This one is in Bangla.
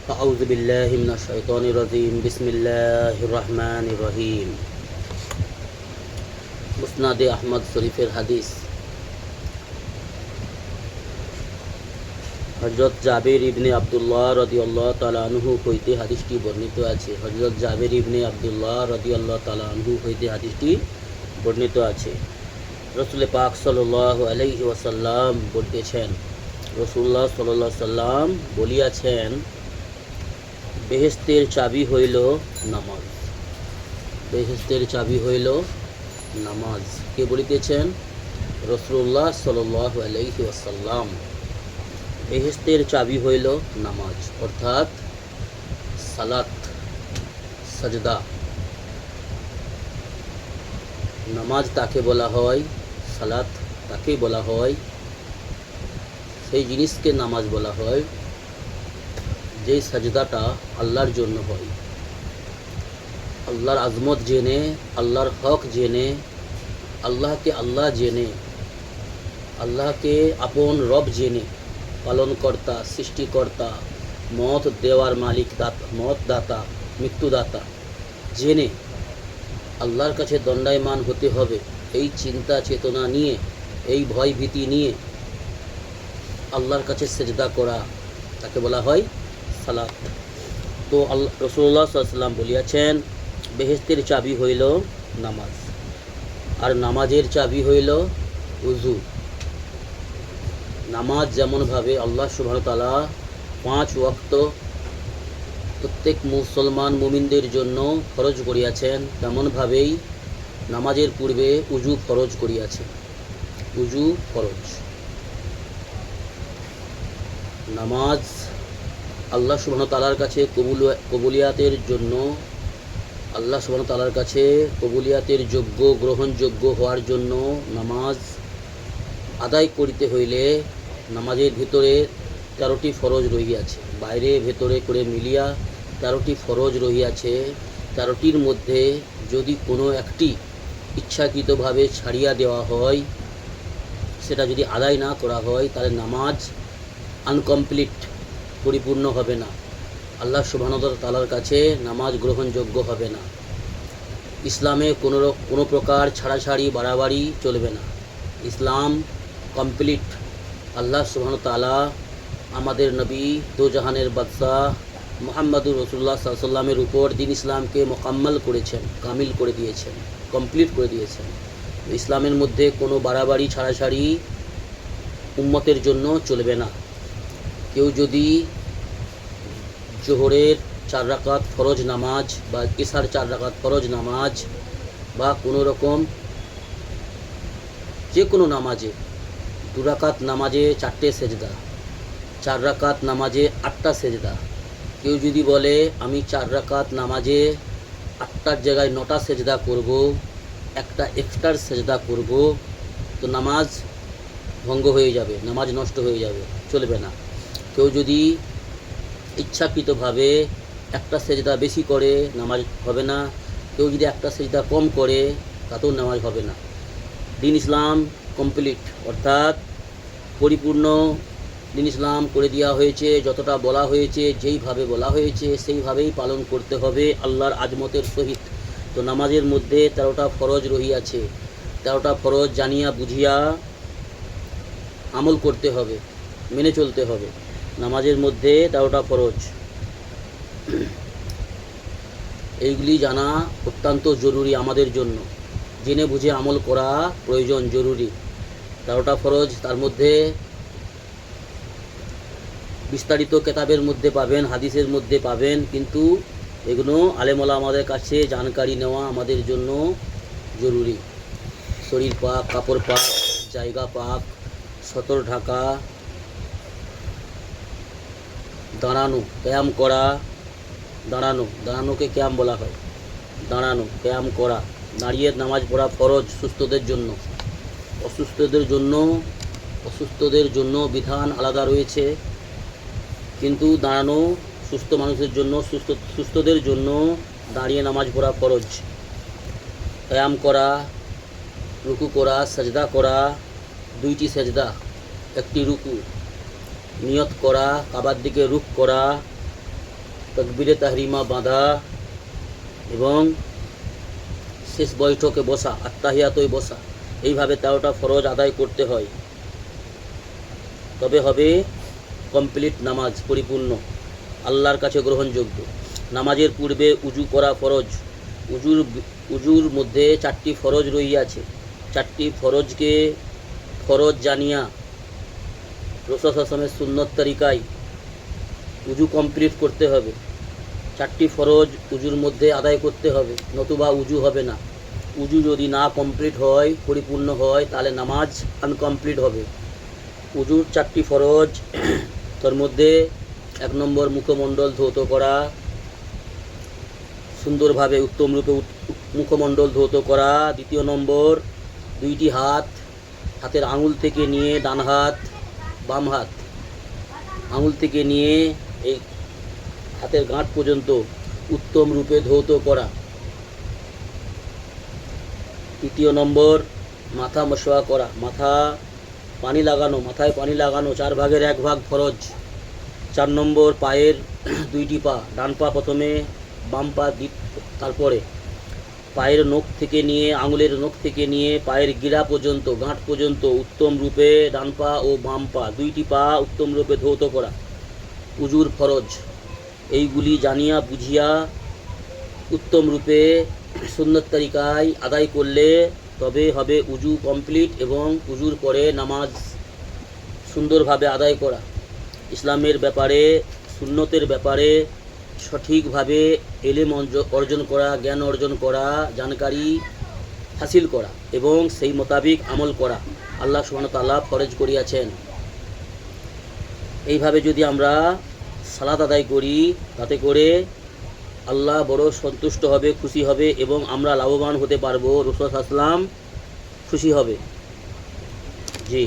أعوذ بالله من الشيطان الرجيم بسم الله الرحمن الرحيم মুসনাদে আহমদ শরীফের হাদিস। হযরত জাবের ইবনে আব্দুল্লাহ রাদিয়াল্লাহু তাআলা আনহু হইতে হাদিসটি বর্ণিত আছে। হযরত জাবের ইবনে আব্দুল্লাহ রাদিয়াল্লাহু তাআলা আনহু হইতে হাদিসটি বর্ণিত আছে। রাসূল পাক সাল্লাল্লাহু আলাইহি ওয়াসাল্লাম বলতেছেন, রাসূলুল্লাহ সাল্লাল্লাহু আলাইহি ওয়াসাল্লাম বলিয়াছেন, বেহেশতের চাবি হইল নামাজ। বেহেশতের চাবি হইল নামাজ। কে বলিতেছেন? রাসূলুল্লাহ সাল্লাল্লাহু আলাইহি ওয়াসাল্লাম। বেহেশতের চাবি হইল নামাজ, অর্থাৎ সালাত, সাজদা। নামাজ তাকে বলা হয়, সালাত তাকে বলা হয়, সেই জিনিসকে নামাজ বলা হয় যে সাজদাটা আল্লাহর জন্য হয়। আল্লাহর আজমত জেনে, আল্লাহর হক জেনে, আল্লাহকে আল্লাহ জেনে, আল্লাহকে আপন রব জেনে, পালনকর্তা, সৃষ্টিকর্তা, মত দেওয়ার মালিক, মত দাতা, মৃত্যুদাতা জেনে আল্লাহর কাছে দণ্ডায়মান হতে হবে, এই চিন্তা চেতনা নিয়ে, এই ভয় ভীতি নিয়ে আল্লাহর কাছে সেজদা করা তাকে বলা হয় সালাত। তো রাসূলুল্লাহ সাল্লাল্লাহু আলাইহি ওয়াসাল্লাম বলিয়াছেন, বেহেশতের চাবি হইল নামাজ, আর নামাজের চাবি হইল উযু। নামাজ যেমনভাবে আল্লাহ সুবহানাহু ওয়া তাআলা 5 ওয়াক্ত প্রত্যেক মুসলমান মুমিনদের জন্য ফরজ করিয়াছেন, তেমনভাবেই নামাজের পূর্বে উযু ফরজ করিয়াছেন। উযু ফরজ। নামাজ আল্লাহ সুবহানাহু ওয়া তাআলার কাছে কবুলিয়াতের জন্য, আল্লাহ সুবহানাহু ওয়া তাআলার কাছে কবুলিয়াতের যোগ্য, গ্রহণযোগ্য হওয়ার জন্য নামাজ আদায় করিতে হইলে নামাজের ভিতরে 13টি ফরজ রহিয়াছে। বাইরে ভেতরে করে মিলিয়া 13টি ফরজ রহিয়াছে। 13টির মধ্যে যদি কোনো একটি ইচ্ছাকৃতভাবে ছাড়িয়া দেওয়া হয়, সেটা যদি আদায় না করা হয়, তাহলে নামাজ আনকমপ্লিট, পরিপূর্ণ হবে না। আল্লাহ সুবহানাহু ওয়া তাআলার কাছে নামাজ গ্রহণযোগ্য হবে না। ইসলামে কোনো প্রকার ছাড়াছাড়ি, বাড়াবাড়ি চলবে না। ইসলাম কমপ্লিট। আল্লাহ সুবহানাহু ওয়া তাআলা আমাদের নবী, দোজাহানের বাদশাহ মুহাম্মদুর রাসূলুল্লাহ সাল্লাল্লাহু আলাইহি ওয়াসাল্লামের উপর দ্বীন ইসলামকে মোকাম্মল করেছেন, কামিল করে দিয়েছেন, কমপ্লিট করে দিয়েছেন। ইসলামের মধ্যে কোনো বাড়াবাড়ি, ছাড়াছাড়ি উম্মতের জন্য চলবে না। কেউ যদি জোহরের 4 রাকাত ফরজ নামাজ বা ইশার 4 রাকাত ফরজ নামাজ বা কোনো রকম যে কোনো নামাজে 2 রাকাত নামাজে 4টে সেজদা, 4 রাকাত নামাজে 8টা সেজদা, কেউ যদি বলে আমি 4 রাকাত নামাজে 8টার জায়গায় 9টা সেজদা করব, একটা এক্সট্রার সেজদা করব, তো নামাজ ভঙ্গ হয়ে যাবে, নামাজ নষ্ট হয়ে যাবে, চলবে না। কেউ যদি ইচ্ছাকৃতভাবে একটা সেজদা বেশি করে, নামাজ হবে না। কেউ যদি একটা সেজদা কম করে, তাতেও নামাজ হবে না। দ্বীন ইসলাম কমপ্লিট, অর্থাৎ পরিপূর্ণ দ্বীন ইসলাম করে দেওয়া হয়েছে। যতটা বলা হয়েছে, যেইভাবে বলা হয়েছে, সেইভাবেই পালন করতে হবে আল্লাহর আজমতের সহিত। তো নামাজের মধ্যে 13টা ফরজ রহিয়াছে। 13টা ফরজ জানিয়া বুঝিয়া আমল করতে হবে, মেনে চলতে হবে। নামাজের মধ্যে 13টা ফরজ, এইগুলি জানা অত্যন্ত জরুরি আমাদের জন্য। জেনে বুঝে আমল করা প্রয়োজন, জরুরি। 13টা ফরজ, তার মধ্যে বিস্তারিত কেতাবের মধ্যে পাবেন, হাদিসের মধ্যে পাবেন, কিন্তু এগুলো আলেম ওলামাদের কাছে জানকারি নেওয়া আমাদের জন্য জরুরি। শরীর পাক, কাপড় পাক, জায়গা পাক, সতর ঢাকা, দাঁড়ানো, ক্যাম করা, দাঁড়ানোকে ক্যাম বলা হয়। দাঁড়ানো, ক্যাম করা, দাঁড়িয়ে নামাজ পড়া ফরজ সুস্থদের জন্য। অসুস্থদের জন্য বিধান আলাদা রয়েছে, কিন্তু দাঁড়ানো সুস্থ মানুষের জন্য, সুস্থদের জন্য দাঁড়িয়ে নামাজ পড়া ফরজ। ক্যাম করা, রুকু করা, সাজদা করা, 2টি সেজদা, 1টি রুকু, নিয়ত করা, কাবার দিকে রুখ করা, তাকবীরে তাহরিমা বাঁধা এবং শেষ বৈঠকে বসা, আত্তাহিয়াতই বসা, এইভাবে 13টা ফরজ আদায় করতে হয়, তবে হবে কমপ্লিট নামাজ, পরিপূর্ণ, আল্লাহর কাছে গ্রহণযোগ্য। নামাজের পূর্বে উজু করা ফরজ। উজুর মধ্যে 4টি ফরজ রহিয়াছে। 4টি ফরজকে ফরজ জানিয়া রাসূল সাল্লাল্লাহু আলাইহি ওয়াসাল্লামের সুন্নত তরিকায় উজু কমপ্লিট করতে হবে। 4টি ফরজ উজুর মধ্যে আদায় করতে হবে, নতুবা উজু হবে না। উজু যদি না কমপ্লিট হয়, পরিপূর্ণ হয়, তাহলে নামাজ আনকমপ্লিট হবে। উজুর 4টি ফরজ, তার মধ্যে 1 নম্বর মুখমণ্ডল ধৌত করা, সুন্দরভাবে উত্তম রূপে মুখমণ্ডল ধৌত করা। 2 নম্বর 2টি হাত, হাতের আঙুল থেকে নিয়ে ডান হাত, বাম হাত, আঙুল থেকে নিয়ে এই হাতের গাঁট পর্যন্ত উত্তম রূপে ধৌত করা। 3 নম্বর মাথা মশওয়া করা, মাথায় পানি লাগানো 4 ভাগের 1 ভাগ ফরজ। 4 নম্বর পায়ের 2টি পা, ডান পা প্রথমে, বাম পা তারপরে। পায়ের নখ থেকে নিয়ে, আঙুলের নখ থেকে নিয়ে পায়ের গিরা পর্যন্ত, গাঁট পর্যন্ত উত্তম রূপে ডান পা ও বাম পা 2টি পা উত্তম রূপে ধৌত করা উজুর ফরজ। এইগুলি জানিয়া বুঝিয়া উত্তম রূপে সুন্নত তরিকায় আদায় করলে তবে হবে উজু কমপ্লিট এবং উজুর পরে নামাজ সুন্দরভাবে আদায় করা। ইসলামের ব্যাপারে, সুন্নতের ব্যাপারে সঠিকভাবে ইলম অর্জন করা, জ্ঞান অর্জন করা, জানকারি হাসিল করা এবং সেই মোতাবিক আমল করা আল্লাহ সুবহানাহু ওয়া তাআলা ফরজ করিয়াছেন। এইভাবে যদি আমরা সালাত আদায় করি, তাতে করে আল্লাহ বড় সন্তুষ্ট হবে, খুশি হবে এবং আমরা লাভবান হতে পারবো। রাসূল সাল্লাল্লাহু আলাইহি ওয়াসাল্লাম খুশি হবে। জি।